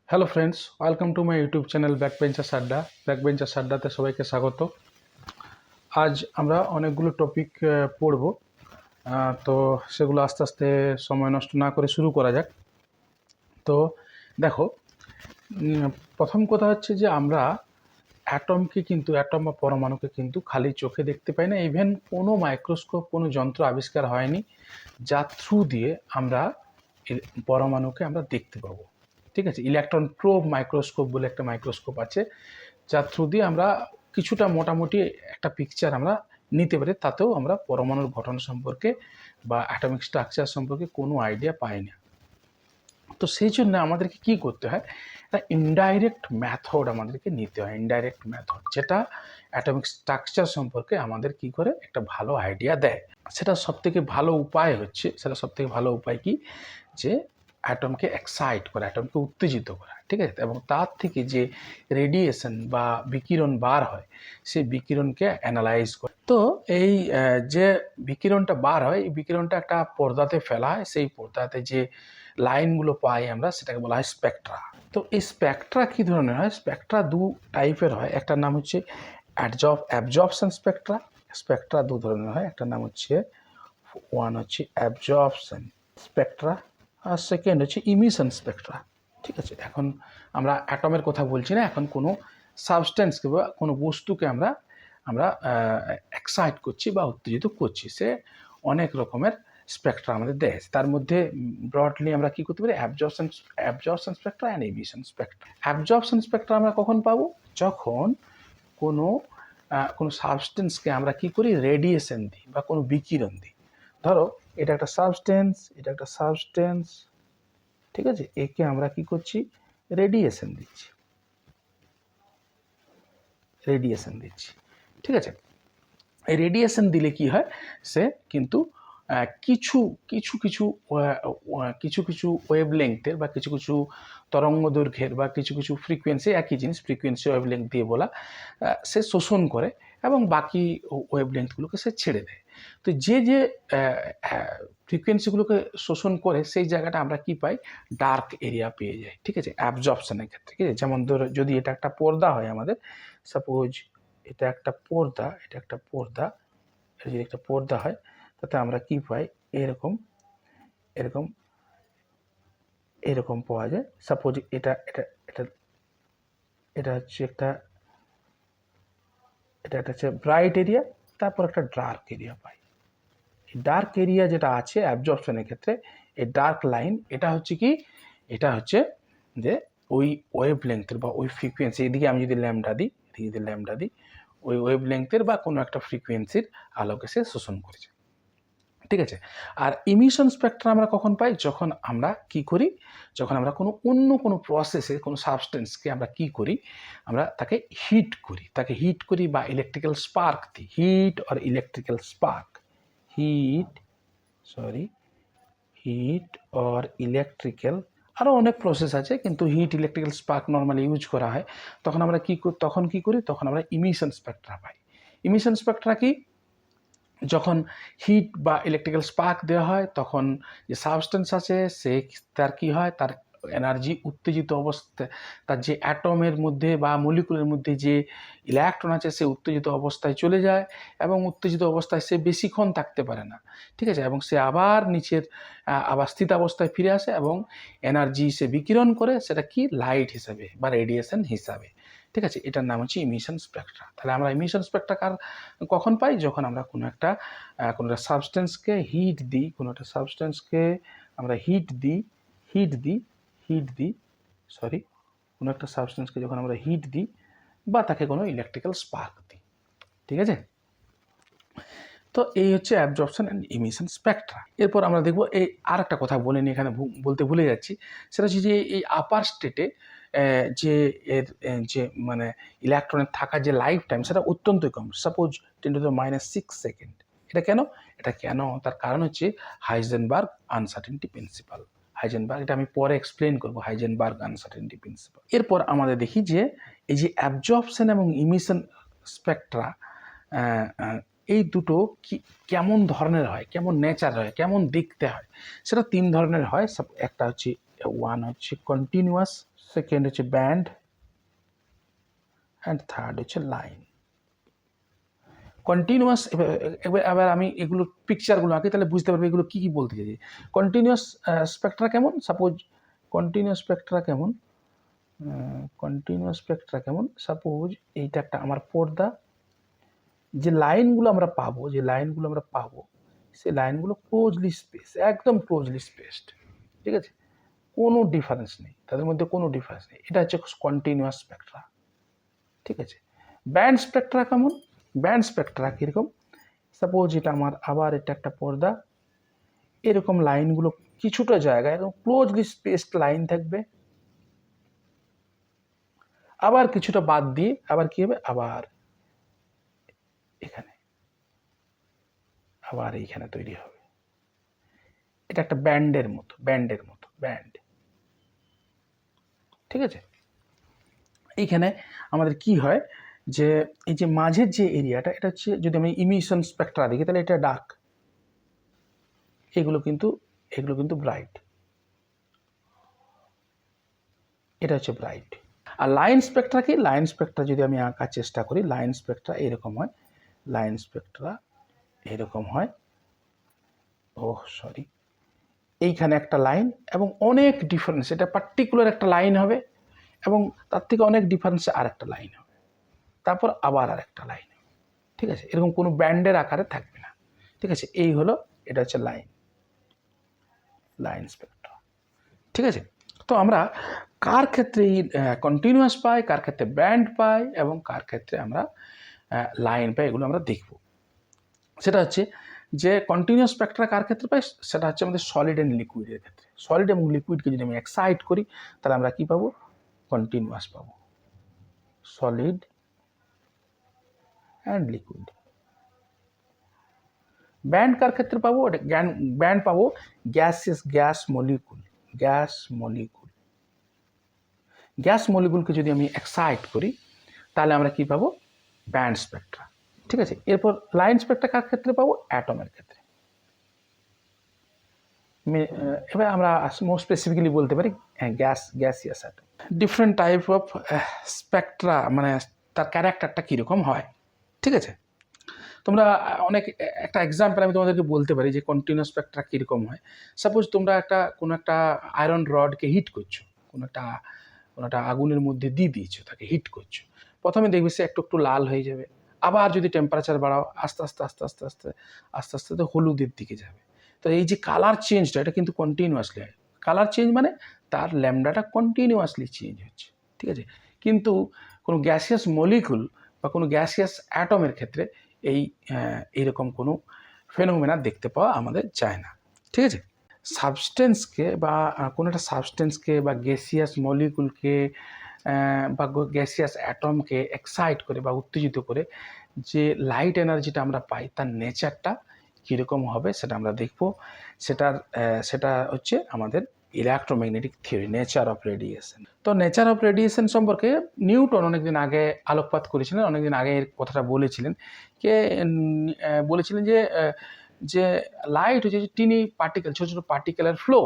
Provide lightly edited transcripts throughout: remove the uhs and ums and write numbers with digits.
Hello friends, welcome to my YouTube channel backbenchers Adda. Backbenchers আড্ডাতে সবাইকে স্বাগত। আজ আমরা অনেকগুলো টপিক পড়ব, তো সেগুলো আস্তে আস্তে সময় নষ্ট না করে শুরু করা যাক। তো দেখো, প্রথম কথা হচ্ছে যে আমরা অ্যাটম বা পরমাণুকে কিন্তু খালি চোখে দেখতে পাই না। ইভেন কোনো মাইক্রোস্কোপ, কোনো যন্ত্র আবিষ্কার হয়নি যার থ্রু দিয়ে আমরা পরমাণুকে আমরা দেখতে পাবো। ঠিক আছে, ইলেকট্রন প্রোব মাইক্রোস্কোপ বলে একটা মাইক্রোস্কোপ আছে, যার থ্রু দিয়ে আমরা কিছুটা মোটামুটি একটা পিকচার আমরা নিতে পারি। তাতেও আমরা পরমাণুর গঠন সম্পর্কে বা অ্যাটমিক স্ট্রাকচার সম্পর্কে কোনো আইডিয়া পাই না। তো সেই জন্য আমাদেরকে কি করতে হয়, একটা ইনডাইরেক্ট মেথড আমাদেরকে নিতে হয়। ইনডাইরেক্ট মেথড যেটা অ্যাটমিক স্ট্রাকচার সম্পর্কে আমাদের কি করে একটা ভালো আইডিয়া দেয়। সেটা সবথেকে ভালো উপায় কি, যে অ্যাটমকে এক্সাইট করা, অ্যাটমকে উত্তেজিত করা। ঠিক আছে, এবং তার থেকে যে রেডিয়েশন বা বিকিরণ বার হয়, সেই বিকিরণকে অ্যানালাইজ করে। তো এই যে বিকিরণটা বার হয়, এই বিকিরণটা একটা পর্দাতে ফেলা হয়। সেই পর্দাতে যে লাইনগুলো পাই আমরা, সেটাকে বলা হয় স্পেকট্রা। তো এই স্পেকট্রা কী ধরনের হয়? স্পেকট্রা দু টাইপের হয়। একটার নাম হচ্ছে অ্যাবজর্পশন স্পেকট্রা। স্পেকট্রা দু ধরনের হয়, একটার নাম হচ্ছে অ্যাবজর্পশন স্পেকট্রা, আর সেকেন্ড হচ্ছে ইমিশন স্পেকট্রা। ঠিক আছে, এখন আমরা অ্যাটমের কথা বলছি না, এখন কোনো সাবস্টেন্সকে বা কোনো বস্তুকে আমরা আমরা এক্সাইট করছি বা উত্তেজিত করছি। সে অনেক রকমের স্পেকট্রা আমাদের দেয়। তার মধ্যে ব্রডলি আমরা কী করতে পারি? Absorption Spectra and emission Spectra. Absorption Spectra আমরা কখন পাবো? যখন কোনো কোনো সাবস্টেন্সকে আমরা কি করি? রেডিয়েশন দিই বা কোনো বিকিরণ দিই। ধরো এটা একটা সাবস্টেন্স, ঠিক আছে, একে আমরা কি করছি? রেডিয়েশন দিচ্ছি। ঠিক আছে, এই রেডিয়েশন দিলে কি হয়? সে কিন্তু কিছু কিছু কিছু কিছু কিছু ওয়েভ লেংথের বা কিছু কিছু তরঙ্গ দৈর্ঘ্যের বা কিছু কিছু ফ্রিকোয়েন্সি, একই জিনিস, ফ্রিকোয়েন্সি ওয়েভ লেংথ দিয়ে বলা, সে শোষণ করে এবং বাকি ওয়েভ লেংথগুলোকে সে ছেড়ে দেয়। তো যে যে ফ্রিকোয়েন্সিগুলোকে শোষণ করে, সেই জায়গাটা আমরা কি পাই? ডার্ক এরিয়া পেয়ে যাই। ঠিক আছে, অ্যাবজর্পশনের ক্ষেত্রে। ঠিক আছে, যেমন ধরো যদি এটা একটা পর্দা হয় আমাদের, সাপোজ এটা একটা পর্দা, এটা যদি একটা পর্দা হয়, তাতে আমরা কি পাই? এরকম এরকম এরকম পাওয়া যায়। সাপোজ এটা এটা এটা এটা হচ্ছে এটা হচ্ছে ব্রাইট এরিয়া, তারপর একটা ডার্ক এরিয়া পাই। ডার্ক এরিয়া যেটা আছে অ্যাবজর্পশনের ক্ষেত্রে, এই ডার্ক লাইন, এটা হচ্ছে কি? এটা হচ্ছে যে ওই ওয়েভ লেংথের বা ওই ফ্রিকোয়েন্সি, এদিকে আমি যদি ল্যামডা দিই, ওই ওয়েভ লেংথের বা কোনো একটা ফ্রিকোয়েন্সির আলোকে সে শোষণ করেছে। ঠিক আছে, আর ইমিশন স্পেকট্রা আমরা কখন পাই? যখন আমরা কি করি? যখন আমরা অন্য কোনো প্রসেসে কোনো সাবস্টেন্সকে আমরা কি করি? আমরা তাকে হিট করি বা ইলেকট্রিক্যাল স্পার্ক দিই। হিট অর ইলেকট্রিক্যাল, আরও অনেক প্রসেস আছে, কিন্তু ইলেকট্রিক্যাল স্পার্ক নর্মালি ইউজ করা হয়। তখন আমরা কি করি? তখন আমরা ইমিশন স্পেকট্রা পাই। ইমিশন স্পেকট্রা কি? যখন হিট বা ইলেকট্রিক্যাল স্পার্ক দেওয়া হয়, তখন যে সাবস্টেন্স আছে সে তার কি হয়? তার এনার্জি উত্তেজিত অবস্থায়, তার যে অ্যাটমের মধ্যে বা মলিকুলের মধ্যে যে ইলেকট্রন আছে, সে উত্তেজিত অবস্থায় চলে যায় এবং উত্তেজিত অবস্থায় সে বেশিক্ষণ থাকতে পারে না। ঠিক আছে, এবং সে আবার নিচের আবার স্থিতাবস্থায় ফিরে আসে এবং এনার্জি সে বিকিরণ করে, সেটা কি? লাইট হিসাবে বা রেডিয়েশন হিসাবে। ঠিক আছে, এটার নাম হচ্ছে ইমিশন স্পেকট্রা। তাহলে আমরা ইমিশন স্পেকট্রা কখন পাই? যখন আমরা কোনো একটা সাবস্টেন্সকে হিট দিই, আমরা কোনো একটা সাবস্টেন্সকে যখন আমরা হিট দিই বা তাকে কোনো ইলেকট্রিক্যাল স্পার্ক দিই। ঠিক আছে, তো এই হচ্ছে অ্যাবজর্পশন অ্যান্ড ইমিশন স্পেকট্রা। এরপর আমরা দেখব, এই আর একটা কথা বলে নিই, এখানে বলতে ভুলে যাচ্ছি। সেটা হচ্ছে যে এই আপার স্টেটে যে এর যে মানে ইলেকট্রনের থাকার যে লাইফ টাইম, সেটা অত্যন্তই কম। Suppose 10⁻⁶ second. এটা কেন? তার কারণ হচ্ছে হাইজেনবার্গ আনসার্টেনটি প্রিন্সিপাল। এটা আমি পরে এক্সপ্লেন করবো, হাইজেনবার্গ আনসার্টেনটি প্রিন্সিপাল। এরপর আমাদের দেখি যে এই যে অ্যাবজর্পশন এবং ইমিশন স্পেকট্রা, এই দুটো কেমন ধরনের হয়, কেমন নেচার হয়, কেমন দেখতে হয়, সেটা তিন ধরনের হয়। একটা হচ্ছে ওয়ান হচ্ছে কন্টিনিউয়াস, সেকেন্ড হচ্ছে ব্যান্ড, অ্যান্ড থার্ড হচ্ছে লাইন। কন্টিনিউয়াস, এবার আমি এগুলো পিকচারগুলো আঁকি, তাহলে বুঝতে পারবে এগুলো কী কী বলতে চাইছি। কন্টিনিউয়াস স্পেকট্রা কেমন, সাপোজ কন্টিনিউয়াস স্পেকট্রা কেমন, সাপোজ এইটা একটা আমার পর্দা, যে লাইনগুলো আমরা পাবো সেই লাইনগুলো ক্লোজলি স্পেস, একদম ক্লোজলি স্পেসড, ঠিক আছে, কোনো ডিফারেন্স নেই, তাদের মধ্যে কোনো ডিফারেন্স নেই। এটা হচ্ছে কন্টিনিউয়াস স্পেকট্রা, ঠিক আছে। ব্যান্ড স্পেকট্রা কেমন, ব্যান্ড স্পেকট্রা কীরকম, সাপোজ এটা আমার আবার এটা একটা পর্দা, এরকম লাইনগুলো কিছুটা জায়গায় এরকম ক্লোজলি স্পেসড লাইন থাকবে, আবার কিছুটা বাদ দিয়ে আবার কি হবে, আবার এখানে, আবার এইখানে তৈরি হবে। এটা একটা ব্যান্ড, ঠিক আছে। এইখানে আমাদের কি হয় যে এই যে মাঝের যে এরিয়াটা, এটা হচ্ছে যদি আমি ইমিশন স্পেকট্রা দেখি তাহলে এটা ডার্ক, এগুলো কিন্তু ব্রাইট, এটা হচ্ছে ব্রাইট। আর লাইন স্পেকট্রা কি, লাইন স্পেকট্রা যদি আমি আঁকার চেষ্টা করি, লাইন স্পেকট্রা এরকম হয়, এইখানে একটা লাইন এবং অনেক ডিফারেন্স, এটা পার্টিকুলার একটা লাইন হবে এবং তার থেকে অনেক ডিফারেন্সে আর একটা লাইন হবে, তারপর আবার আর একটা লাইন, ঠিক আছে, এরকম কোনো ব্যান্ডের আকারে থাকবে না, ঠিক আছে। এই হলো, এটা হচ্ছে লাইন স্পেকট্রা, ঠিক আছে। তো আমরা কার ক্ষেত্রে কন্টিনিউয়াস পাই, কার ক্ষেত্রে ব্যান্ড পাই এবং কার ক্ষেত্রে আমরা লাইন পাই, এগুলো আমরা দেখব। সেটা হচ্ছে যে কন্টিনিউয়াস স্পেকট্রা কার ক্ষেত্রে পাই, সেটা হচ্ছে আমাদের সলিড অ্যান্ড লিকুইডের ক্ষেত্রে। সলিড এবং লিকুইডকে যদি আমি এক্সাইট করি তাহলে আমরা কি পাবো, কন্টিনিউয়াস পাবো, সলিড অ্যান্ড লিকুইড। ব্যান্ড কার ক্ষেত্রে পাবো, ব্যান্ড পাবো গ্যাস মলিকুলকে যদি আমি এক্সাইট করি তাহলে আমরা কি পাবো, ব্যান্ড স্পেকট্রা, ঠিক আছে। এরপর লাইন স্পেকট্রা কার ক্ষেত্রে পাবো, অ্যাটমের ক্ষেত্রে। এবার আমরা মোর স্পেসিফিক্যালি বলতে পারি gaseous atom. Different type of Spectra, মানে তার ক্যারেক্টারটা কীরকম হয়, ঠিক আছে। তোমরা একটা এক্সাম্পল আমি তোমাদেরকে বলতে পারি যে কন্টিনিউয়াস স্পেকট্রা কীরকম হয়। সাপোজ তোমরা কোনো একটা আয়রন রডকে হিট করছো, কোনো একটা আগুনের মধ্যে দিয়ে দিয়েছো, তাকে হিট করছো, প্রথমে দেখবে সে একটু লাল হয়ে যাবে, আবার যদি টেম্পারেচার বাড়াও আস্তে আস্তে হলুদের দিকে যাবে। তো এই যে কালার চেঞ্জটা, এটা কিন্তু কন্টিনিউয়াসলি হয়। কালার চেঞ্জ মানে তার ল্যামডাটা কন্টিনিউয়াসলি চেঞ্জ হচ্ছে, ঠিক আছে। কিন্তু কোনো গ্যাসিয়াস মলিকুল বা কোনো গ্যাসিয়াস অ্যাটমের ক্ষেত্রে এইরকম কোনো ফেনোমেনা দেখতে পাওয়া আমাদের যায় না, ঠিক আছে। সাবস্টেন্সকে বা কোনো একটা সাবস্টেন্সকে বা গ্যাসিয়াস মলিকুলকে বা গ্যাসিয়াস অ্যাটমকে এক্সাইট করে বা উত্তেজিত করে যে লাইট এনার্জিটা আমরা পাই, তার নেচারটা কীরকম হবে সেটা আমরা দেখব। সেটা হচ্ছে আমাদের electromagnetic theory, nature of radiation. তো নেচার অফ রেডিয়েশন সম্পর্কে নিউটন অনেকদিন আগে আলোকপাত করেছিলেন, অনেকদিন আগে এর কথাটা বলেছিলেন যে লাইট হচ্ছে যে টিনি পার্টিকেল, ছোটো ছোটো পার্টিকেলের ফ্লো,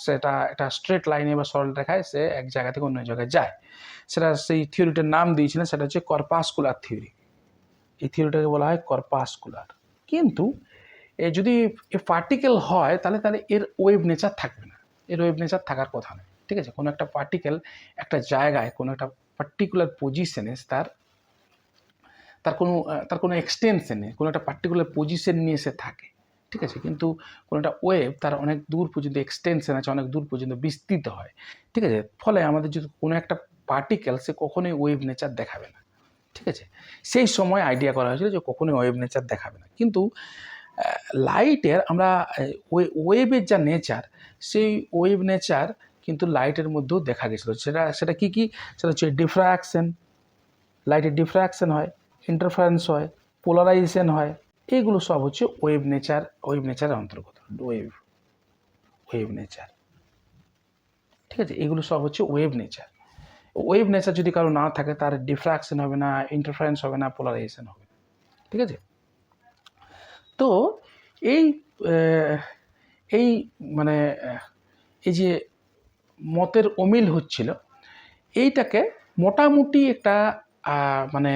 সেটা একটা স্ট্রেট লাইনে বা সরল রেখায় সে এক জায়গা থেকে অন্য জায়গায় যায়। সেই থিওরিটার নাম দিয়েছিলেন, সেটা হচ্ছে কর্পাসকুলার থিওরি। এই থিওরিটাকে বলা হয় কর্পাসকুলার। কিন্তু যদি পার্টিকেল হয় তাহলে এর ওয়েভ নেচার থাকবে না, এর ওয়েভ নেচার থাকার কথা নয়, ঠিক আছে। কোনো একটা পার্টিকেল একটা জায়গায় কোনো একটা পার্টিকুলার পজিশনে তার কোনো এক্সটেনশনে কোনো একটা পার্টিকুলার পজিশন নিয়ে সে থাকে, ঠিক আছে। কিন্তু কোনো একটা ওয়েভ তার অনেক দূর পর্যন্ত এক্সটেনশন আছে, অনেক দূর পর্যন্ত বিস্তৃত হয়, ঠিক আছে। ফলে আমাদের যদি কোনো একটা পার্টিকেল, সে কখনোই ওয়েভ নেচার দেখাবে না, ঠিক আছে। সেই সময় আইডিয়া করা হয়েছিল যে কখনোই ওয়েভ নেচার দেখাবে না। কিন্তু লাইটের আমরা ওয়েভের যা নেচার, সেই ওয়েভ নেচার কিন্তু লাইটের মধ্যেও দেখা গেছিলো। সেটা কি সেটা হচ্ছে ডিফ্র্যাকশন, লাইটের ডিফ্র্যাকশন হয়, ইন্টারফারেন্স হয়, পোলারাইজেশন হয়, এইগুলো সব হচ্ছে ওয়েভ নেচারের অন্তর্গত। ওয়েভ নেচার, ঠিক আছে। এগুলো সব হচ্ছে ওয়েভ নেচার। ওয়েভ নেচার যদি কারো না থাকে, তার ডিফ্র্যাকশন হবে না, ইন্টারফারেন্স হবে না, পোলারাইজেশন হবে, ঠিক আছে। তো এই মানে এই যে মতের অমিল হচ্ছিল, এইটাকে মোটামুটি একটা মানে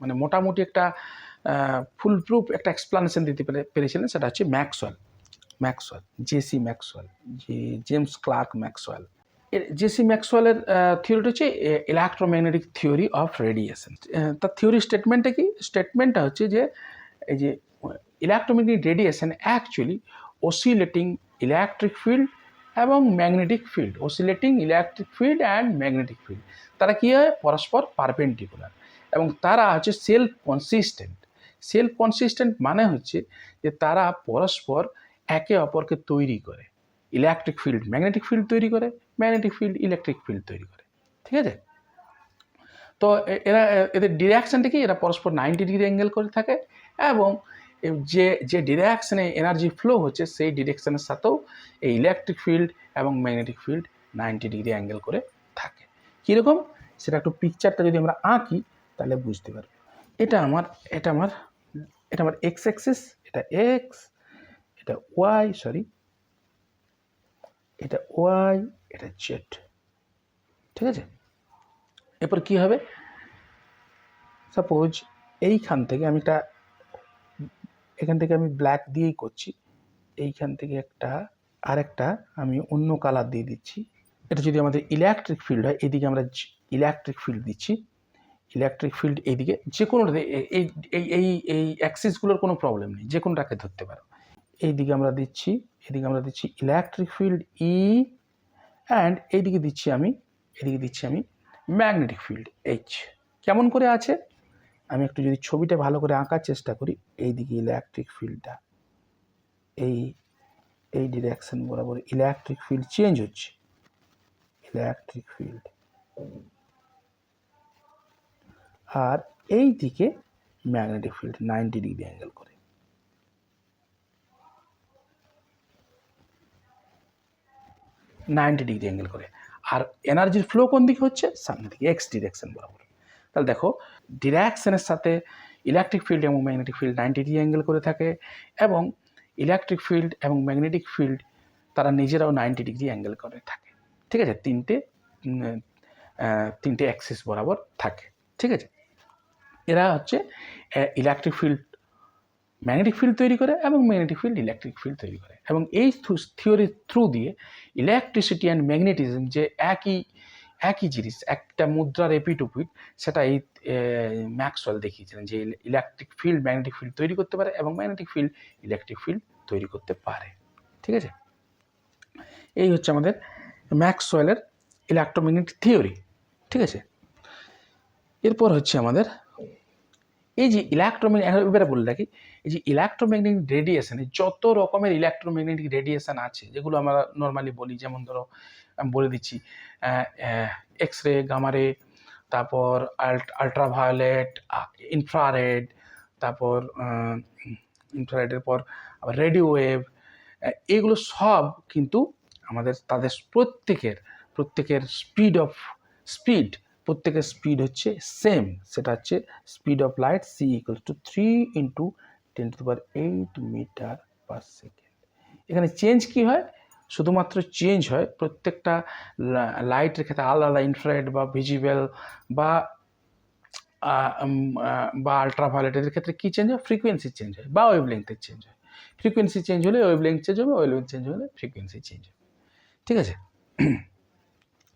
মানে মোটামুটি একটা ফুলপ্রুফ একটা এক্সপ্লানেশন দিতে পেরেছিলেন, সেটা হচ্ছে Maxwell, J C Maxwell, James Clerk Maxwell. J C ম্যাক্সওয়েলের থিওরিটা হচ্ছে ইলেকট্রোম্যাগনেটিক থিওরি অফ রেডিয়েশন। তার থিওরি স্টেটমেন্টটা কি? স্টেটমেন্টটা হচ্ছে যে এই যে electromagnetic radiation actually oscillating electric field এবং magnetic field, oscillating electric field and magnetic field, তারা কী হয়? পরস্পর পারপেন্ডিকুলার, এবং তারা হচ্ছে সেলফ কনসিস্টেন্ট। সেলফ কনসিস্টেন্ট মানে হচ্ছে যে তারা পরস্পর একে অপরকে তৈরি করে। ইলেকট্রিক ফিল্ড ম্যাগনেটিক ফিল্ড তৈরি করে, ম্যাগনেটিক ফিল্ড ইলেকট্রিক ফিল্ড তৈরি করে, ঠিক আছে? তো এরা এদের ডিরেকশানটা কি? এরা পরস্পর 90 ডিগ্রি অ্যাঙ্গেল করে থাকে, এবং যে ডিরেকশানে এনার্জি ফ্লো হচ্ছে সেই ডিরেকশানের সাথেও এই ইলেকট্রিক ফিল্ড এবং ম্যাগনেটিক ফিল্ড 90 ডিগ্রি অ্যাঙ্গেল করে থাকে। কীরকম সেটা একটু পিকচারটা যদি আমরা আঁকি তাহলে বুঝতে পারবো। এটা আমার এক্স অ্যাক্সিস, এটা এক্স, এটা ওয়াই, এটা ওয়াই, এটা জেড, ঠিক আছে? এরপর কি হবে? সাপোজ এইখান থেকে আমি এখান থেকে আমি ব্ল্যাক দিয়েই করছি, এইখান থেকে আরেকটা আমি অন্য কালার দিয়ে দিচ্ছি। এটা যদি আমাদের ইলেকট্রিক ফিল্ড হয়, এইদিকে আমরা ইলেকট্রিক ফিল্ড দিচ্ছি, ইলেকট্রিক ফিল্ড এইদিকে যে কোনো এই এই এই এই অ্যাক্সিসগুলোর কোনো প্রবলেম নেই, যে কোনোটাকে ধরতে পারো। এইদিকে আমরা দিচ্ছি ইলেকট্রিক ফিল্ড ই, অ্যান্ড এদিকে দিচ্ছি আমি ম্যাগনেটিক ফিল্ড এইচ। কেমন করে আছে আমি একটু যদি ছবিটা ভালো করে আঁকার চেষ্টা করি, এইদিকে ইলেকট্রিক ফিল্ডটা এই ডিরেকশন বরাবর ইলেকট্রিক ফিল্ড চেঞ্জ হচ্ছে, ইলেকট্রিক ফিল্ড, আর এই দিকে ম্যাগনেটিক ফিল্ড 90 ডিগ্রি অ্যাঙ্গেল করে। আর এনার্জির ফ্লো কোন দিকে হচ্ছে? সামনে দিকে, এক্স ডিরেকশন বরাবর। তাহলে দেখো ডিরেকশনের সাথে ইলেকট্রিক ফিল্ড এবং ম্যাগনেটিক ফিল্ড 90 ডিগ্রি অ্যাঙ্গেল করে থাকে, এবং ইলেকট্রিক ফিল্ড এবং ম্যাগনেটিক ফিল্ড তারা নিজেরাও 90 ডিগ্রি অ্যাঙ্গেল করে থাকে, ঠিক আছে? তিনটে অ্যাক্সিস বরাবর থাকে, ঠিক আছে? এরা হচ্ছে ইলেকট্রিক ফিল্ড ম্যাগনেটিক ফিল্ড তৈরি করে এবং ম্যাগনেটিক ফিল্ড ইলেকট্রিক ফিল্ড তৈরি করে। এবং এই থিওরির থ্রু দিয়ে ইলেকট্রিসিটি অ্যান্ড ম্যাগনেটিজম যে একই জিনিস, একটা মুদ্রার এপিট, সেটা এই ম্যাক্সওয়েল দেখিয়েছিলেন যে ইলেকট্রিক ফিল্ড ম্যাগনেটিক ফিল্ড তৈরি করতে পারে এবং ম্যাগনেটিক ফিল্ড ইলেকট্রিক ফিল্ড তৈরি করতে পারে, ঠিক আছে? এই হচ্ছে আমাদের ম্যাক্সওয়েলের ইলেকট্রোম্যাগনেটিক থিওরি, ঠিক আছে? এরপর হচ্ছে আমাদের এই যে এবারে বলে রাখি, এই যে ইলেকট্রোম্যাগনেটিক রেডিয়েশনে যত রকমের ইলেকট্রোম্যাগনেটিক রেডিয়েশন আছে, যেগুলো আমরা নর্মালি বলি, যেমন ধরো আমি বলে দিচ্ছি এক্স রে, গামা রে, তারপর আল্ট্রাভায়োলেট, ইনফ্রারেড, তারপর ইনফ্রারেডের পর আবার রেডিও ওয়েভ, এগুলো সব কিন্তু আমাদের তাদের প্রত্যেকের প্রত্যেকের স্পিড হচ্ছে সেম, সেটা হচ্ছে speed of light c = 3 × 10⁸ metre per second. এখানে চেঞ্জ কি হয়? শুধুমাত্র চেঞ্জ হয় প্রত্যেকটা লাইটের ক্ষেত্রে আলাদা, ইনফ্রারেড বা ভিজিবল বা আল্ট্রাভায়োলেটের ক্ষেত্রে কী চেঞ্জ হয়? ফ্রিকোয়েন্সি চেঞ্জ হয় বা ওয়েভলেংথের চেঞ্জ হয়। ফ্রিকোয়েন্সি চেঞ্জ হলে ওয়েভলেংথ চেঞ্জ হবে, ওয়েভলেংথ চেঞ্জ হলে ফ্রিকোয়েন্সি চেঞ্জ হবে, ঠিক আছে?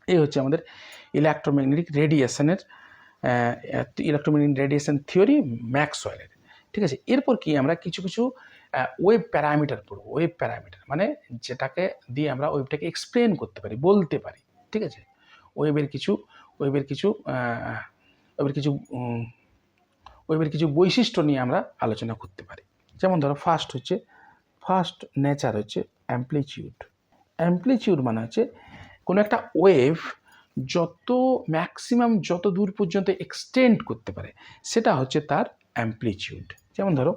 এই হচ্ছে আমাদের ইলেকট্রোম্যাগনেটিক রেডিয়েশন থিওরি ম্যাক্সওয়েলের, ঠিক আছে? এরপর কি আমরা কিছু ওয়েভ প্যারামিটার পড়ব। ওয়েভ প্যারামিটার মানে যেটাকে দিয়ে আমরা ওয়েভটাকে এক্সপ্লেন করতে পারি, বলতে পারি, ঠিক আছে? ওয়েভের কিছু বৈশিষ্ট্য নিয়ে আমরা আলোচনা করতে পারি। যেমন ধরো ফার্স্ট নেচার হচ্ছে অ্যাম্প্লিটিউড মানে হচ্ছে কোনো একটা ওয়েভ ম্যাক্সিমাম যত দূর পর্যন্ত এক্সটেন্ড করতে পারে সেটা হচ্ছে তার অ্যাম্প্লিটিউড। যেমন ধরো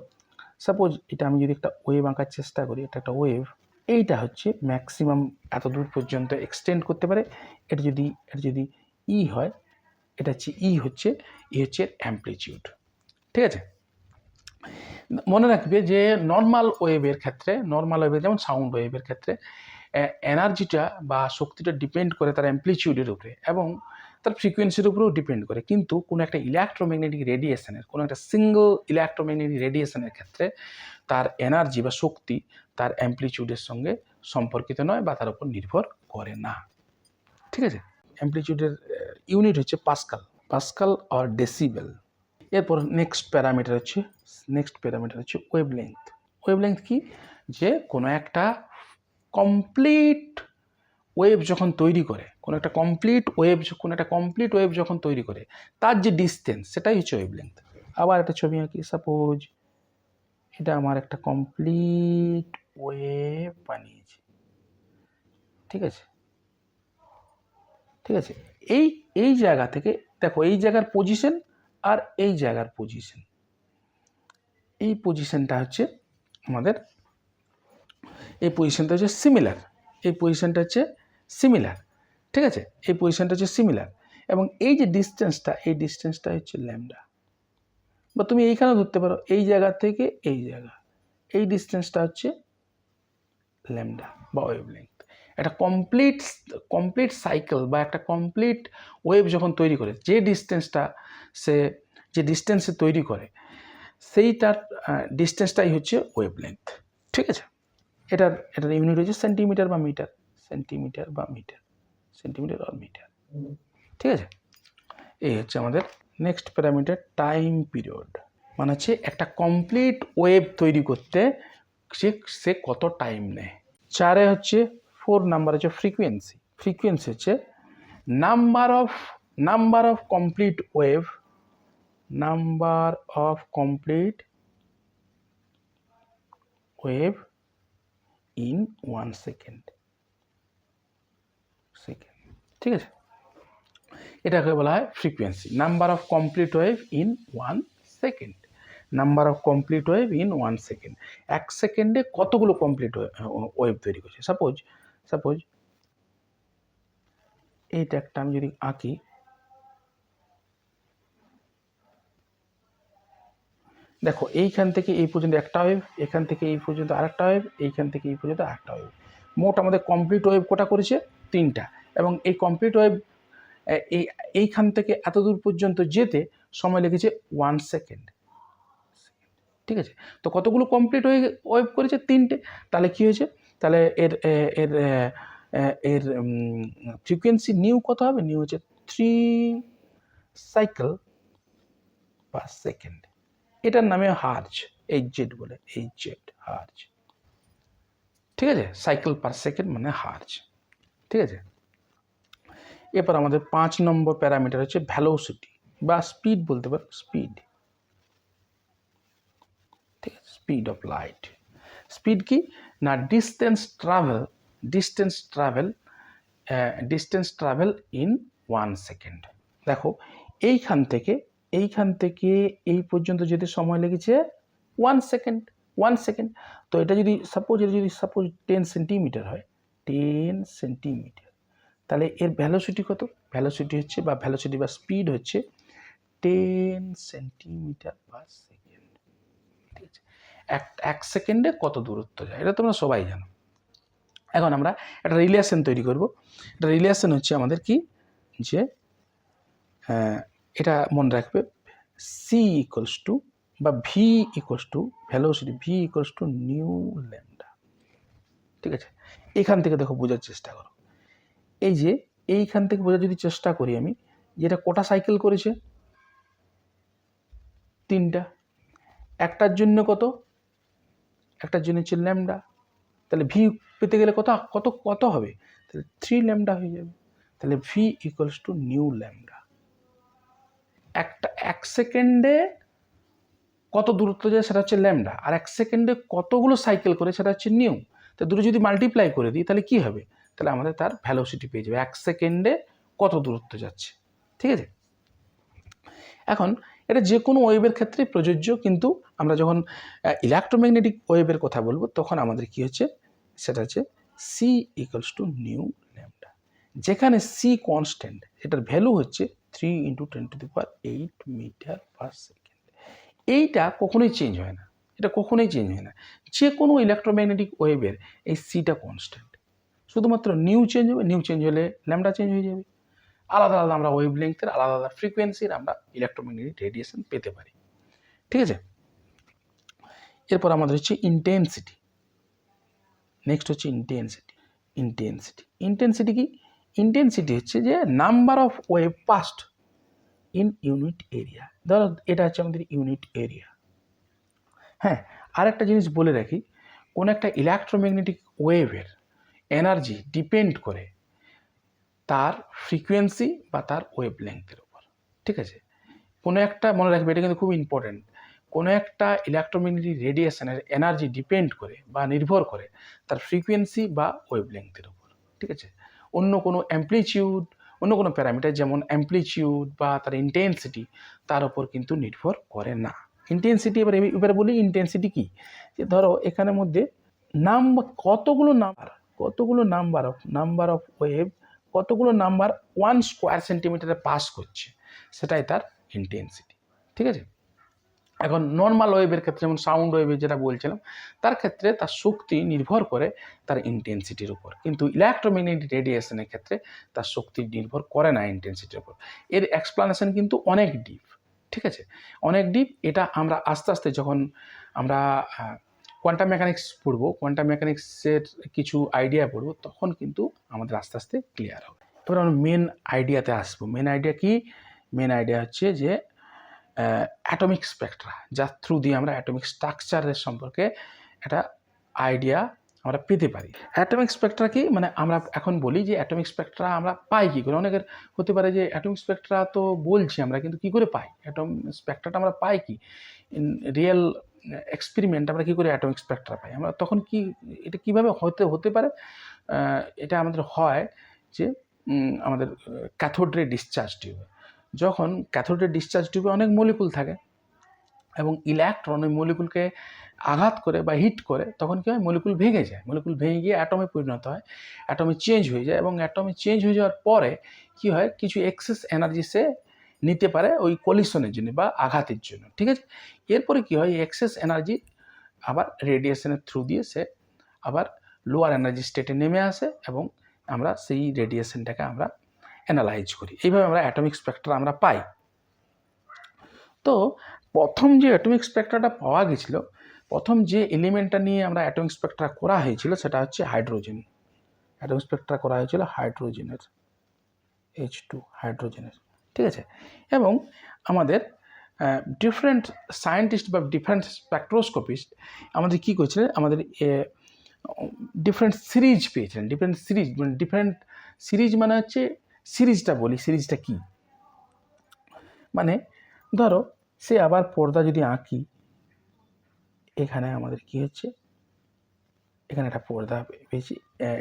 সাপোজ এটা আমি যদি একটা ওয়েভ আঁকার চেষ্টা করি, এটা একটা ওয়েভ, এইটা হচ্ছে ম্যাক্সিমাম এত দূর পর্যন্ত এক্সটেন্ড করতে পারে। এটা যদি ই হয়, এটা হচ্ছে ই হচ্ছে অ্যাম্প্লিটিউড, ঠিক আছে? মনে রাখবে যে নর্মাল ওয়েভের যেমন সাউন্ড ওয়েভের ক্ষেত্রে এনার্জিটা বা শক্তিটা ডিপেন্ড করে তার অ্যাম্প্লিটিউডের উপরে এবং তার ফ্রিকোয়েন্সির উপরেও ডিপেন্ড করে। কিন্তু কোনো একটা ইলেকট্রোম্যাগনেটিক রেডিয়েশনের, কোনো একটা সিঙ্গল ইলেকট্রোম্যাগনেটিক রেডিয়েশনের ক্ষেত্রে তার এনার্জি বা শক্তি তার অ্যাম্প্লিটিউডের সঙ্গে সম্পর্কিত নয় বা তার উপর নির্ভর করে না। ঠিক আছে, অ্যাম্প্লিটিউডের ইউনিট হচ্ছে পাস্কাল, পাস্কাল অর ডেসিবেল। এরপর নেক্সট প্যারামিটার হচ্ছে ওয়েভলেংথ। ওয়েভলেংথ কি? যে কোনো একটা কমপ্লিট ওয়েভ যখন তৈরি করে, কোনো একটা কমপ্লিট ওয়েভ যখন তৈরি করে তার যে ডিস্টেন্স, সেটাই হচ্ছে ওয়েভলেংথ। আবার একটা ছবি আঁকি। সাপোজ এটা আমার একটা কমপ্লিট ওয়েভ বানিয়েছি। ঠিক আছে, এই জায়গা থেকে দেখো, এই জায়গার পজিশন আর এই জায়গার পজিশন, এই পজিশনটা হচ্ছে আমাদের, এই পজিশনটা হচ্ছে সিমিলার, এই পজিশনটা হচ্ছে সিমিলার। ঠিক আছে, এই পজিশনটা হচ্ছে সিমিলার এবং এই যে ডিস্টেন্সটা, এই ডিস্টেন্সটা হচ্ছে ল্যামডা। বা তুমি এইখানেও ধরতে পারো, এই জায়গা থেকে এই জায়গা, এই ডিস্টেন্সটা হচ্ছে ল্যামডা বা ওয়েভলেংথ। একটা কমপ্লিট সাইকেল বা একটা কমপ্লিট ওয়েভ যখন তৈরি করে, যে ডিস্টেন্সে তৈরি করে সেইটার ডিস্টেন্সটাই হচ্ছে ওয়েভলেংথ। ঠিক আছে, এটার ইউনিট হচ্ছে সেন্টিমিটার বা মিটার, সেন্টিমিটার অর মিটার। ঠিক আছে, এই হচ্ছে আমাদের নেক্সট প্যারামিটার টাইম পিরিয়ড। মানে হচ্ছে একটা কমপ্লিট ওয়েভ তৈরি করতে সে কত টাইম নেয়। 4 হচ্ছে 4 নাম্বার হচ্ছে ফ্রিকোয়েন্সি। ফ্রিকোয়েন্সি হচ্ছে number of complete wave, in 1 second. ঠিক আছে, এটাকে বলা হয় frequency, number of complete wave in 1 second. Number of complete wave in 1 second, 1 সেকেন্ডে কতগুলো কমপ্লিট ওয়েভ তৈরি করছে। সাপোজ এইটা একটা আমি যদি আঁকি, দেখো এইখান থেকে এই পর্যন্ত একটা ওয়েভ, এখান থেকে এই পর্যন্ত আরেকটা ওয়েভ, এইখান থেকে এই পর্যন্ত আরেকটা ওয়েভ। মোট আমাদের কমপ্লিট ওয়েভ কোটা করেছে 3টা এবং এই কমপ্লিট ওয়েভ এইখান থেকে এত দূর পর্যন্ত যেতে সময় লেগেছে 1 সেকেন্ড। ঠিক আছে, তো কতগুলো কমপ্লিট ওয়েভ করেছে? 3টে। তাহলে কি হয়েছে? তাহলে এর ফ্রিকোয়েন্সি নিউ কত হবে? নিউ হচ্ছে 3 সাইকেল পার সেকেন্ড। এটার নামে হার্জ, এইচজেড বলে, হার্জ। ঠিক আছে, সাইকেল পার সেকেন্ড মানে হার্জ। ঠিক আছে, এরপর আমাদের 5 নম্বর প্যারামিটার হচ্ছে ভ্যালোসিটি বা স্পিড বলতে পারো, স্পিড। ঠিক আছে, স্পিড অফ লাইট। স্পিড কি না? Distance travel in 1 second. দেখো এইখান থেকে এই পর্যন্ত যেতে সময় লেগেছে 1 সেকেন্ড। তো এটা যদি সাপোজ 10 সেন্টিমিটার হয়, 10 সেন্টিমিটার, তাহলে এর ভ্যালোসিটি কত? ভ্যালোসিটি বা স্পিড হচ্ছে 10 সেন্টিমিটার পার সেকেন্ড। ঠিক আছে, এক সেকেন্ডে কত দূরত্ব যায়, এটা তোমরা সবাই জানো। এখন আমরা একটা রিলেশন তৈরি করব। এটা রিলেশন হচ্ছে আমাদের কি, যে এটা মনে রাখবে, সি ইকুয়ালস টু বা V equals to velocity, V equals to nu lambda. ঠিক আছে, এখান থেকে দেখো বোঝার চেষ্টা করো। এই যে এইখান থেকে বোঝার যদি চেষ্টা করি আমি, যেটা কটা সাইকেল করেছে? 3টা। একটার জন্য কত? একটার জন্য হচ্ছে ল্যামডা। তাহলে ভি পেতে গেলে কত হবে? তাহলে 3 ল্যামডা হয়ে যাবে। তাহলে V equals to nu lambda. এক সেকেন্ডে কত দূরত্ব যায় সেটা হচ্ছে ল্যামডা, আর 1 সেকেন্ডে কতগুলো সাইকেল করে সেটা হচ্ছে নিউ। তো দুটো যদি মাল্টিপ্লাই করে দিই তাহলে কি হবে? তাহলে আমাদের তার ভ্যালোসিটি পেয়ে যাবে, 1 সেকেন্ডে কত দূরত্ব যাচ্ছে। ঠিক আছে, এখন এটা যে কোনো ওয়েভের ক্ষেত্রে প্রযোজ্য, কিন্তু আমরা যখন ইলেকট্রোম্যাগনেটিক ওয়েভের কথা বলবো তখন আমাদের কি হচ্ছে, সেটা হচ্ছে c equals to nu lambda, যেখানে সি কনস্ট্যান্ট, এটার ভ্যালু হচ্ছে 3 × 10⁸ মিটার পার সেকেন্ড। এইটা কখনোই চেঞ্জ হয় না, যে কোনো ইলেকট্রোম্যাগনেটিক ওয়েভের এই সিটা কনস্ট্যান্ট। শুধুমাত্র নিউ চেঞ্জ হবে, নিউ চেঞ্জ হলে ল্যামডা চেঞ্জ হয়ে যাবে। আলাদা আলাদা আমরা ওয়েভ লেংথের আলাদা আলাদা ফ্রিকোয়েন্সির আমরা ইলেকট্রোম্যাগনেটিক রেডিয়েশন পেতে পারি। ঠিক আছে, এরপর আমাদের হচ্ছে ইন্টেন্সিটি। নেক্সট হচ্ছে ইন্টেন্সিটি কি? ইন্টেন্সিটি হচ্ছে যে number of wave passed in unit area. ধরো এটা হচ্ছে আমাদের ইউনিট এরিয়া। হ্যাঁ, আর একটা জিনিস বলে রাখি, কোন একটা ইলেকট্রোম্যাগনেটিক ওয়েভের এনার্জি ডিপেন্ড করে তার ফ্রিকোয়েন্সি বা তার ওয়েভ লেংথের উপর। ঠিক আছে, কোনো একটা মনে রাখবে, এটা কিন্তু খুব ইম্পর্টেন্ট, কোনো একটা ইলেকট্রোম্যাগনেটিক রেডিয়েশনের এনার্জি ডিপেন্ড করে বা নির্ভর করে তার ফ্রিকোয়েন্সি বা ওয়েভ লেংথের উপর। ঠিক আছে, অন্য কোনো অ্যাম্প্লিটিউড, অন্য কোনো প্যারামিটার যেমন অ্যাম্প্লিটিউড বা তার ইন্টেন্সিটি তার উপর কিন্তু নির্ভর করে না। ইন্টেন্সিটি এবারে বলি ইন্টেন্সিটি কি, যে ধরো এখানের মধ্যে কতগুলো নাম্বার অফ ওয়েভ, কতগুলো নাম্বার 1 স্কোয়ার সেন্টিমিটারে পাস করছে, সেটাই তার ইন্টেন্সিটি। ঠিক আছে, এখন নর্মাল ওয়েভের ক্ষেত্রে যেমন সাউন্ড ওয়েভের যেটা বলছিলাম, তার ক্ষেত্রে তার শক্তি নির্ভর করে তার ইন্টেন্সিটির উপর, কিন্তু ইলেকট্রোম্যাগনেটিক রেডিয়েশনের ক্ষেত্রে তার শক্তি নির্ভর করে না ইন্টেন্সিটির উপর। এর এক্সপ্লানেশন কিন্তু অনেক ডিপ। ঠিক আছে, অনেক ডিপ। এটা আমরা আস্তে আস্তে যখন আমরা কোয়ান্টাম মেকানিক্স পড়বো, কোয়ান্টাম মেকানিক্সের কিছু আইডিয়া পড়বো, তখন কিন্তু আমাদের আস্তে আস্তে ক্লিয়ার হবে। এবার আমরা মেন আইডিয়াতে আসবো। মেন আইডিয়া কি? মেন আইডিয়া হচ্ছে যে অ্যাটমিক স্পেকট্রা, যার থ্রু দিয়ে আমরা অ্যাটমিক স্ট্রাকচারের সম্পর্কে একটা আইডিয়া আমরা পেতে পারি। অ্যাটমিক স্পেকট্রা কি, মানে আমরা এখন বলি যে অ্যাটমিক স্পেকট্রা আমরা পাই কী করে। অনেকের হতে পারে যে অ্যাটমিক স্পেকট্রা তো বলছি আমরা, কিন্তু কী করে পাই স্পেকট্রাটা আমরা পাই কি, ইন রিয়েল এক্সপেরিমেন্ট আমরা কী করে অ্যাটমিক স্পেকট্রা পাই আমরা, তখন কি এটা কীভাবে হতে পারে? এটা আমাদের হয় যে আমাদের ক্যাথোড রে ডিসচার্জ টিউবে, যখন ক্যাথোড রে ডিসচার্জ টিউবে অনেক মলিকুল থাকে এবং ইলেকট্রন ওই মলিকুলকে আঘাত করে বা হিট করে, তখন কী হয়, মলিকুল ভেঙে যায়। মলিকুল ভেঙে গিয়ে অ্যাটমে পরিণত হয়, অ্যাটমে চেঞ্জ হয়ে যায়, এবং অ্যাটমে চেঞ্জ হয়ে যাওয়ার পরে কী হয়, কিছু এক্সেস এনার্জি সে নিতে পারে ওই কলিশনের জন্য বা আঘাতের জন্য। ঠিক আছে, এরপরে কী হয়, এক্সেস এনার্জি আবার রেডিয়েশনের থ্রু দিয়ে সে আবার লোয়ার এনার্জি স্টেটে নেমে আসে, এবং আমরা সেই রেডিয়েশনটাকে আমরা অ্যানালাইজ করি। এইভাবে আমরা অ্যাটমিক স্পেকট্রা আমরা পাই। তো প্রথম যে অ্যাটমিক স্পেকট্রাটা পাওয়া গেছিলো, প্রথম যে এলিমেন্টটা নিয়ে আমরা অ্যাটমিক স্পেকট্রা করা হয়েছিল, সেটা হচ্ছে হাইড্রোজেন। অ্যাটমিক স্পেকট্রা করা হয়েছিল হাইড্রোজেনের, H2 হাইড্রোজেনের। ঠিক আছে, এবং আমাদের ডিফারেন্ট সায়েন্টিস্ট বা ডিফারেন্ট স্পেকট্রোস্কোপিস্ট আমাদের কী করেছিলেন, আমাদের ডিফারেন্ট সিরিজ পেয়েছিলেন। ডিফারেন্ট সিরিজ মানে হচ্ছে, সিরিজটা বলি, সিরিজটা কি মানে, ধরো সে আবার পর্দা যদি আঁকি, এখানে আমাদের কি হচ্ছে, এখানে একটা পর্দা পেয়েছি,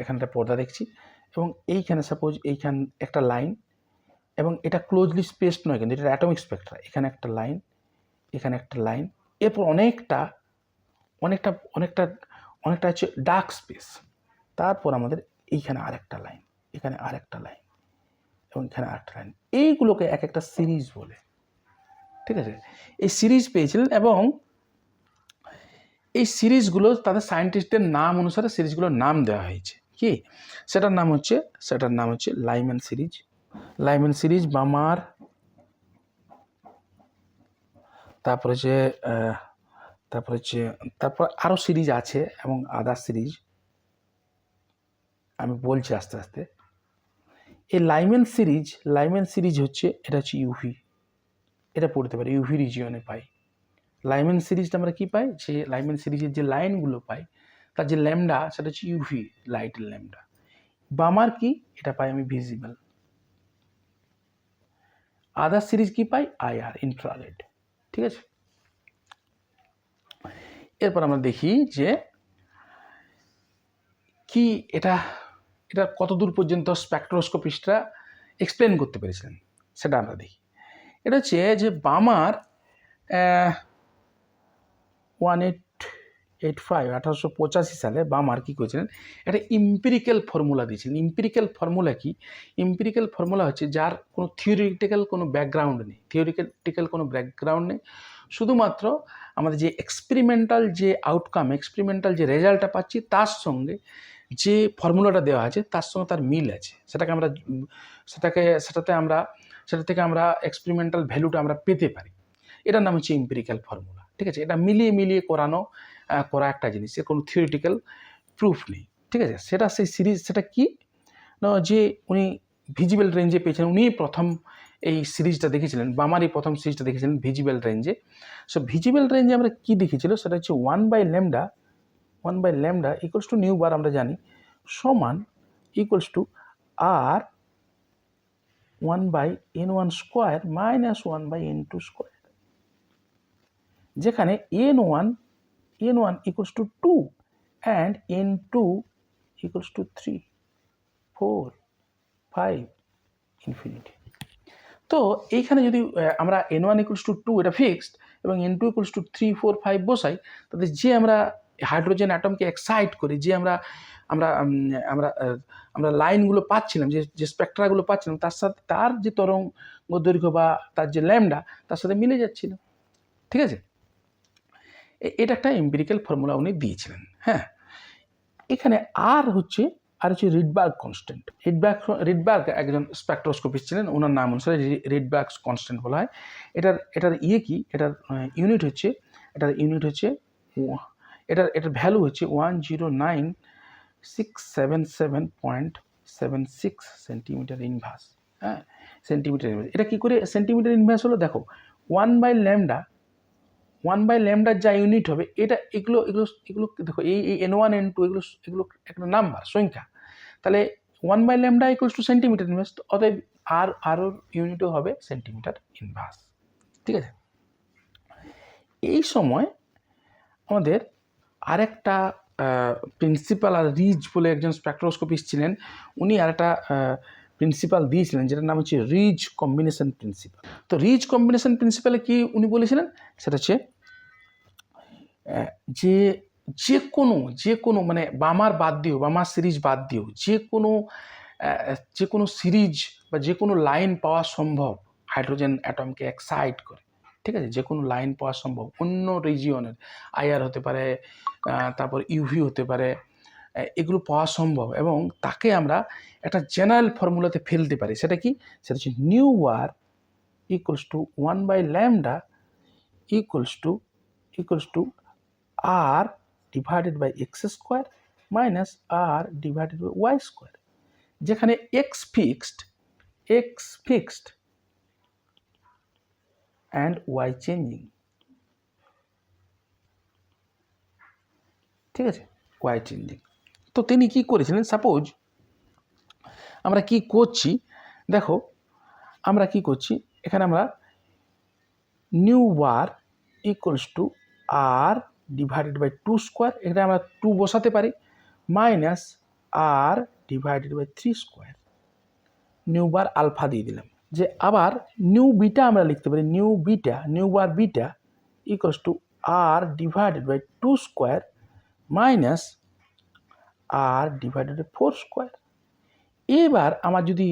এখানে একটা পর্দা দেখছি, এবং এইখানে সাপোজ এইখান একটা লাইন, এবং এটা ক্লোজলি স্পেসড নয়, কিন্তু এটা অ্যাটমিক স্পেকট্রা। এখানে একটা লাইন, এখানে একটা লাইন, এরপর অনেকটা অনেকটা অনেকটা অনেকটা হচ্ছে ডার্ক স্পেস। তারপর আমাদের এইখানে আরেকটা লাইন, এখানে আরেকটা লাইন, এবং এখানে আরেকটা লাইন। এইগুলোকে এক একটা সিরিজ বলে। ঠিক আছে, এই সিরিজ পেয়েছিলেন, এবং এই সিরিজগুলো তাদের সায়েন্টিস্টদের নাম অনুসারে সিরিজগুলোর নাম দেওয়া হয়েছে। কি সেটার নাম হচ্ছে লাইম্যান সিরিজ। লাইম্যান সিরিজ, বামার, তারপর আরও সিরিজ আছে, এবং আদার সিরিজ আমি বলছি আস্তে আস্তে। এই লাইম্যান সিরিজ হচ্ছে, এটা হচ্ছে ইউভি, এটা পড়তে পারি, ইউভি রিজিয়নে পাই। লাইম্যান সিরিজটা আমরা কি পাই, যে লাইম্যান সিরিজের যে লাইনগুলো পাই, তার যে ল্যামডা, সেটা হচ্ছে ইউভি লাইটের ল্যামডা। বামার কি, এটা পাই আমি ভিজিবল। আদার সিরিজ কি পাই, আইআর, ইনফ্রারেড। ঠিক আছে, এরপর আমরা দেখি যে কি এটা কতদূর পর্যন্ত স্পেকট্রোস্কোপিস্টরা এক্সপ্লেন করতে পেরেছিলেন, সেটা আমরা দেখি। এটা হচ্ছে যে বামার 1885 সালে বামার কী করেছিলেন, একটা ইম্পিরিক্যাল ফর্মুলা দিয়েছিলেন। ইম্পিরিক্যাল ফর্মুলা কি? ইম্পিরিক্যাল ফর্মুলা হচ্ছে যার কোনো থিওরিটিক্যাল কোনো ব্যাকগ্রাউন্ড নেই, শুধুমাত্র আমাদের যে এক্সপেরিমেন্টাল যে আউটকাম, এক্সপেরিমেন্টাল যে রেজাল্টটা পাচ্ছি, তার সঙ্গে যে ফর্মুলাটা দেওয়া আছে তার সঙ্গে তার মিল আছে, সেটা থেকে আমরা এক্সপেরিমেন্টাল ভ্যালুটা আমরা পেতে পারি। এটার নাম হচ্ছে এম্পিরিক্যাল ফর্মুলা। ঠিক আছে, এটা মিলিয়ে করা একটা জিনিস, এর কোনো থিওরিটিক্যাল প্রুফ নেই। ঠিক আছে, সেই সিরিজ সেটা কি না, যে উনি ভিজিবল রেঞ্জে পেয়েছিলেন, উনি প্রথম এই সিরিজটা দেখেছিলেন, বামারই প্রথম সিরিজটা দেখেছিলেন ভিজিবল রেঞ্জে। সো ভিজিবল রেঞ্জে আমরা কি দেখেছিল, সেটা হচ্ছে 1/λ ইকুয়ালস টু নিউ বার আমরা জানি, সমান equals to R 1/n1 square minus 1/n2 square, যেখানে n1 equals to 2 and n2 equals to 3, 4, 5, infinity. তো এইখানে যদি আমরা n1 equals to 2 এটা ফিক্সড এবং n2 equals to 3, 4, 5 বসাই, তাতে যে আমরা হাইড্রোজেন অ্যাটমকে এক্সাইট করি, যে আমরা আমরা আমরা আমরা লাইনগুলো পাচ্ছিলাম, যে স্পেকট্রাগুলো পাচ্ছিলাম, তার সাথে তার যে তরঙ্গ দৈর্ঘ্য বা তার যে ল্যামডা তার সাথে মিলে যাচ্ছিল। ঠিক আছে, এটা একটা এম্পিরিক্যাল ফর্মুলা উনি দিয়েছিলেন। হ্যাঁ, এখানে আর হচ্ছে রিডবার্গ কনস্ট্যান্ট। রিডবার্গ একজন স্পেকট্রোস্কোপিস্ট ছিলেন, ওনার নাম অনুসারে রিডবার্গ কনস্ট্যান্ট বলা হয়। এটার কি, এটার ইউনিট হচ্ছে এটার ভ্যালু হচ্ছে 109,677.76 সেন্টিমিটার ইনভার্স। হ্যাঁ, সেন্টিমিটার ইনভার্স। এটা কি করে সেন্টিমিটার ইনভার্স হলো, দেখো 1/λ যা ইউনিট হবে, এগুলো দেখো, এই n1 n2 এগুলো একটা নাম্বার, সংখ্যা। তাহলে 1/λ ইকুয়ালস টু সেন্টিমিটার ইনভার্স, অতএব আর ইউনিটও হবে সেন্টিমিটার ইনভার্স। ঠিক আছে, এই সময় আমাদের আরেকটা প্রিন্সিপাল আর রিজ বলে একজন স্পেকট্রোস্কোপিস্ট ছিলেন, উনি আরেকটা প্রিন্সিপাল দিয়েছিলেন, যেটার নাম হচ্ছে রিজ কম্বিনেশন প্রিন্সিপাল। তো রিজ কম্বিনেশন প্রিন্সিপালে কি উনি বলেছিলেন, সেটা হচ্ছে যে কোনো মানে বামার সিরিজ বাদ দিয়েও যে কোনো সিরিজ বা যে কোনো লাইন পাওয়া সম্ভব হাইড্রোজেন অ্যাটমকে এক্সাইট করে। ঠিক আছে, যে কোনো লাইন পাওয়া সম্ভব অন্য রিজিয়নের, আইআর হতে পারে, তারপর ইউভি হতে পারে, এগুলো পাওয়া সম্ভব, এবং তাকে আমরা একটা জেনারেল ফর্মুলাতে ফেলতে পারি। সেটা কি, সেটা হচ্ছে nu bar equals to 1/λ equals to r divided by x square minus r divided by y square, যেখানে x fixed and y changing। ঠিক আছে, y changing। তো তিনি কি করেছিলেন, সাপোজ আমরা কি করছি, দেখো আমরা কি করছি, এখানে আমরা nu bar equals to r divided by 2 square, এখানে আমরা 2 বসাতে পারি, minus r divided by 3 square, nu bar alpha দিয়ে দিলাম। যে আবার নিউ বিটা আমরা লিখতে পারি, nu bar beta equals to r divided by 2 square minus r divided by 4 square. এবার আমার যদি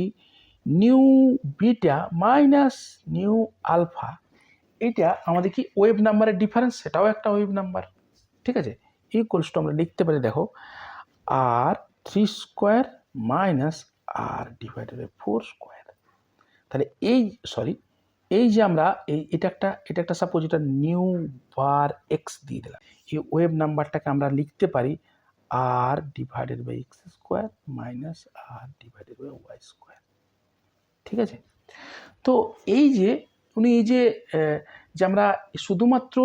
nu beta minus nu alpha, এটা আমাদের কি ওয়েভ নাম্বারের ডিফারেন্স, সেটাও একটা ওয়েভ নাম্বার। ঠিক আছে, ইকুয়ালস টু আমরা লিখতে পারি, দেখো R 3 square minus R divided by 4 square. তাহলে এই যে আমরা এটা একটা সাপোজ এটা নিউ বার এক্স দিয়ে দিলাম, এই ওয়েভ নাম্বারটাকে আমরা লিখতে পারি R divided by X square minus R divided by Y square. ঠিক আছে, তো এই যে উনি যে আমরা শুধুমাত্র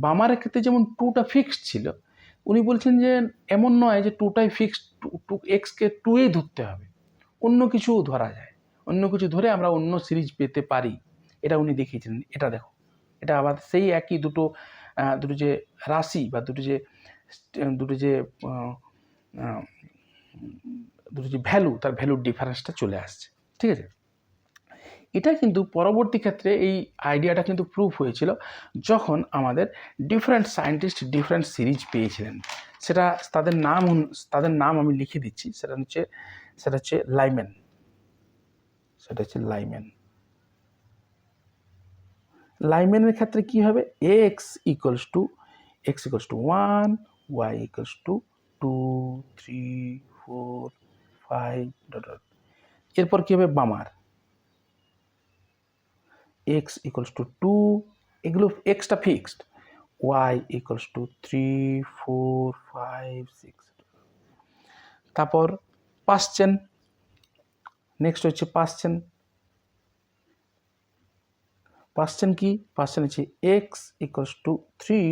বামারের ক্ষেত্রে যেমন 2টা ফিক্সড ছিল, উনি বলছেন যে এমন নয় যে 2টাই ফিক্সড, এক্সকে 2এই ধরতে হবে, অন্য কিছুও ধরা যায়, অন্য কিছু ধরে আমরা অন্য সিরিজ পেতে পারি, এটা উনি দেখিয়েছিলেন। এটা দেখো, এটা আবার সেই একই দুটো যে রাশি বা দুটো যে ভ্যালু, তার ভ্যালুর ডিফারেন্সটা চলে আসছে। ঠিক আছে, এটা কিন্তু পরবর্তী ক্ষেত্রে এই আইডিয়াটা কিন্তু প্রুফ হয়েছিল যখন আমাদের ডিফারেন্ট সায়েন্টিস্ট ডিফারেন্ট সিরিজ পেয়েছিলেন। তাদের নাম আমি লিখে দিচ্ছি, সেটা হচ্ছে লাইম্যান। লাইম্যানের ক্ষেত্রে কি হবে, x equals to 1, y equals to 2, 2 3 4 5 dot dot. এরপর কি হবে বামার x ইকুয়ালস টু 2, এগুলো extra fixed, y equals to 3 4 5 6। তারপর পার্সেন, নেক্সট হচ্ছে পার্সেন। পার্সেন কি? পার্সেন হচ্ছে x equals to 3,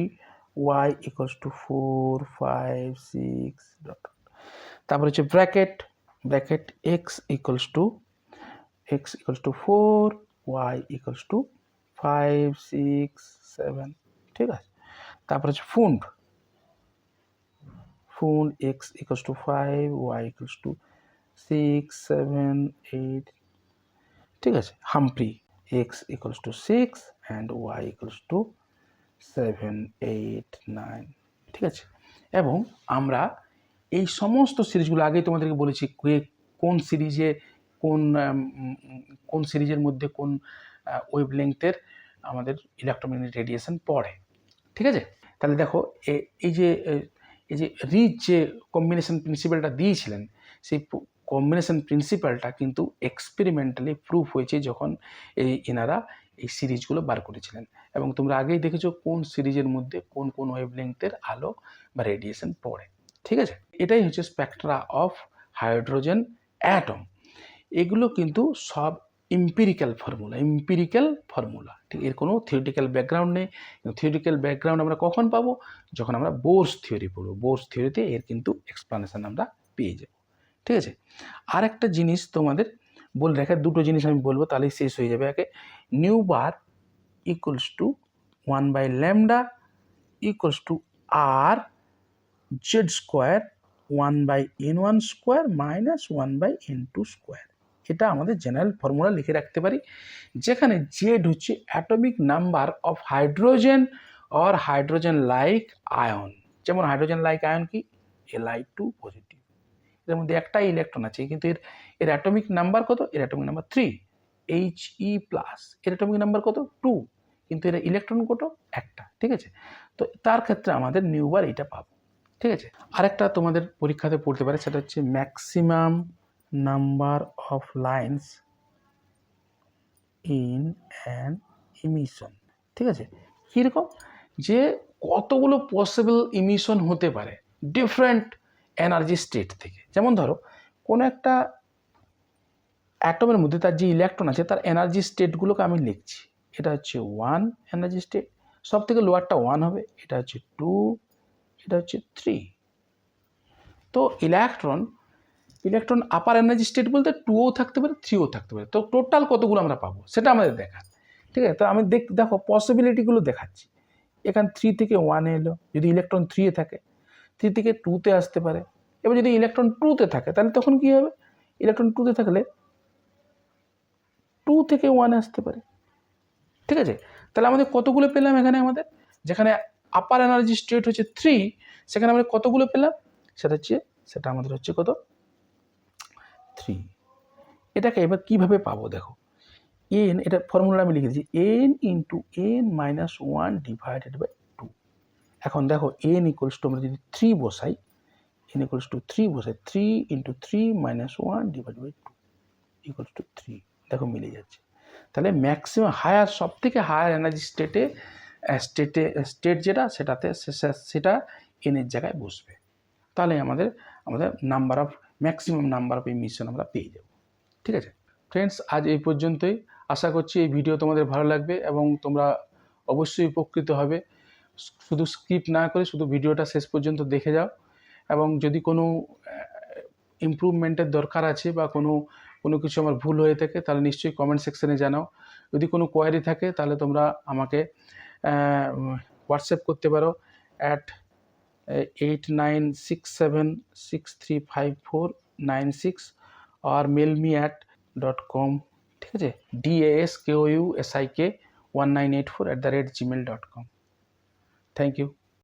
y equals to 4 5 6 dot. তারপর হচ্ছে bracket, bracket x equals to 4, y equals to 5 6 7, ঠিক আছে। তারপর হচ্ছে ফুন্ড, ফুন্ড x equals to 5, y equals to 6 7 8, ঠিক আছে। হাম্প্রি x equals to 6 and y equals to 7 8 9, ঠিক আছে। এবং আমরা এই সমস্ত সিরিজগুলো আগেই তোমাদেরকে বলেছি কোন সিরিজে কোন সিরিজের মধ্যে কোন ওয়েভলেংথের আমাদের ইলেকট্রোম্যাগনেটিক রেডিয়েশন পড়ে, ঠিক আছে। তাহলে দেখো এই যে রিচ যে কম্বিনেশন প্রিন্সিপালটা দিয়েছিলেন, সেই কম্বিনেশন প্রিন্সিপালটা কিন্তু এক্সপেরিমেন্টালি প্রুফ হয়েছে যখন এনারা এই সিরিজগুলো বার করেছিলেন। এবং তোমরা আগেই দেখেছো কোন সিরিজের মধ্যে কোন কোন ওয়েভলেংথের আলো বা রেডিয়েশন পড়ে, ঠিক আছে। এটাই হচ্ছে স্পেকট্রা অফ হাইড্রোজেন অ্যাটম। এগুলো কিন্তু সব এম্পিরিক্যাল ফর্মুলা, ঠিক। এর কোনো থিওরিটিক্যাল ব্যাকগ্রাউন্ড নেই। থিওরিটিক্যাল ব্যাকগ্রাউন্ড আমরা কখন পাবো? যখন আমরা বোরস থিওরি পড়বো। বোরস থিওরিতে এর কিন্তু এক্সপ্লানেশন আমরা পেয়ে যাব, ঠিক আছে। আর একটা জিনিস তোমাদের বলে রাখা, দুটো জিনিস আমি বলবো তাহলেই শেষ হয়ে যাবে। একে nu bar equals to 1/λ equals to R Z square 1/n1 square minus 1/n2 square. এটা আমাদের জেনারেল ফর্মুলা লিখে রাখতে পারি, যেখানে জেড হচ্ছে atomic number of hydrogen or hydrogen like ion. যেমন হাইড্রোজেন লাইক আয়ন কি? Li2 পজিটিভ, এর মধ্যে একটাই ইলেকট্রন আছে, কিন্তু এর অ্যাটমিক নাম্বার কত? এর অ্যাটমিক নাম্বার 3, He প্লাস। এর অ্যাটমিক নাম্বার কত? 2, কিন্তু এর ইলেকট্রন কত? একটা, ঠিক আছে। তো তার ক্ষেত্রে আমাদের নিউ বার এটা পাবো, ঠিক আছে। আরেকটা তোমাদের পরীক্ষাতে পড়তে পারে, সেটা হচ্ছে maximum number of lines in an emission, ঠিক আছে। কীরকম? যে কতগুলো পসিবল ইমিশন হতে পারে ডিফারেন্ট এনার্জি স্টেট থেকে। যেমন ধরো কোনো একটা অ্যাটমের মধ্যে তার যে ইলেকট্রন আছে তার এনার্জি স্টেটগুলোকে আমি লিখছি। এটা হচ্ছে 1 এনার্জি স্টেট, সব থেকে লোয়ারটা 1 হবে। এটা হচ্ছে 2, এটা হচ্ছে 3। তো ইলেকট্রন আপার এনার্জি স্টেট বলতে 2ও থাকতে পারে, 3ও থাকতে পারে। তো টোটাল কতগুলো আমরা পাবো সেটা আমাদের দেখার, ঠিক আছে। তো আমি দেখো পসিবিলিটিগুলো দেখাচ্ছি। এখান 3 থেকে 1 এলো, যদি ইলেকট্রন 3 এ থাকে, 3 থেকে 2তে আসতে পারে। এবার যদি ইলেকট্রন 2তে থাকে তাহলে তখন কি হবে? ইলেকট্রন 2তে থাকলে 2 থেকে 1 আসতে পারে, ঠিক আছে। তাহলে আমাদের কতগুলো পেলাম এখানে? আমাদের যেখানে আপার এনার্জি স্টেট হচ্ছে 3, সেখানে আমরা কতগুলো পেলাম? সেটা আমাদের হচ্ছে কত? 3। এটাকে এবার কিভাবে পাবো দেখো, n, এটা ফর্মুলা আমি লিখেছি, n into n minus 1 divided by 2। এখন দেখো n ইকুয়ালস টু, আমরা যদি 3 বসাই, n ইকুয়ালস টু 3 বসাই, 3 into 3 minus 1 divide by 2 equals to 3। দেখো মিলে যাচ্ছে। তাহলে ম্যাক্সিমাম হায়ার, সব থেকে হায়ার এনার্জি স্টেট যেটা, সেটা n এর জায়গায় বসবে। তাহলে আমাদের ম্যাক্সিমাম নাম্বার অফ ইমিশন আমরা পেয়ে যাব, ঠিক আছে। ফ্রেন্ডস, আজ এই পর্যন্তই। আশা করছি এই ভিডিও তোমাদের ভালো লাগবে এবং তোমরা অবশ্যই উপকৃত হবে। শুধু স্কিপ না করে শুধু ভিডিওটা শেষ পর্যন্ত দেখে যাও। এবং যদি কোনো ইমপ্রুভমেন্টের দরকার আছে বা কোনো কিছু আমার ভুল হয়ে থাকে তাহলে নিশ্চয়ই কমেন্ট সেকশনে জানাও। যদি কোনো কোয়ারি থাকে তাহলে তোমরা আমাকে হোয়াটসঅ্যাপ করতে পারো @8967635496 আর mailme@.com, ঠিক আছে, daskousik1984@gmail.com। Thank you.